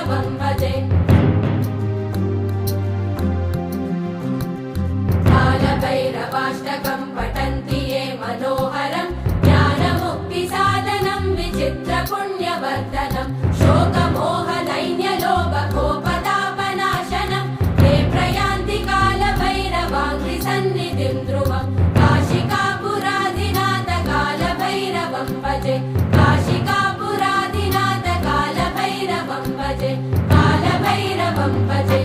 कालभैरवं भजे कालभैरवाष्टकं पठन्ति ये मनोहरं ज्ञानमुक्तिसाधनं विचित्रपुण्यवर्धनं शोकमोहदैन्यलोभकोपतापनाशनं ये प्रयान्ति कालभैरवाङ्घ्रिसन्निधिं ध्रुवं काशिकापुराधिनाथ कालभैरवं भजे काशिकापुराधिनाथ कालभैरवं भजे कालभैरवं भजे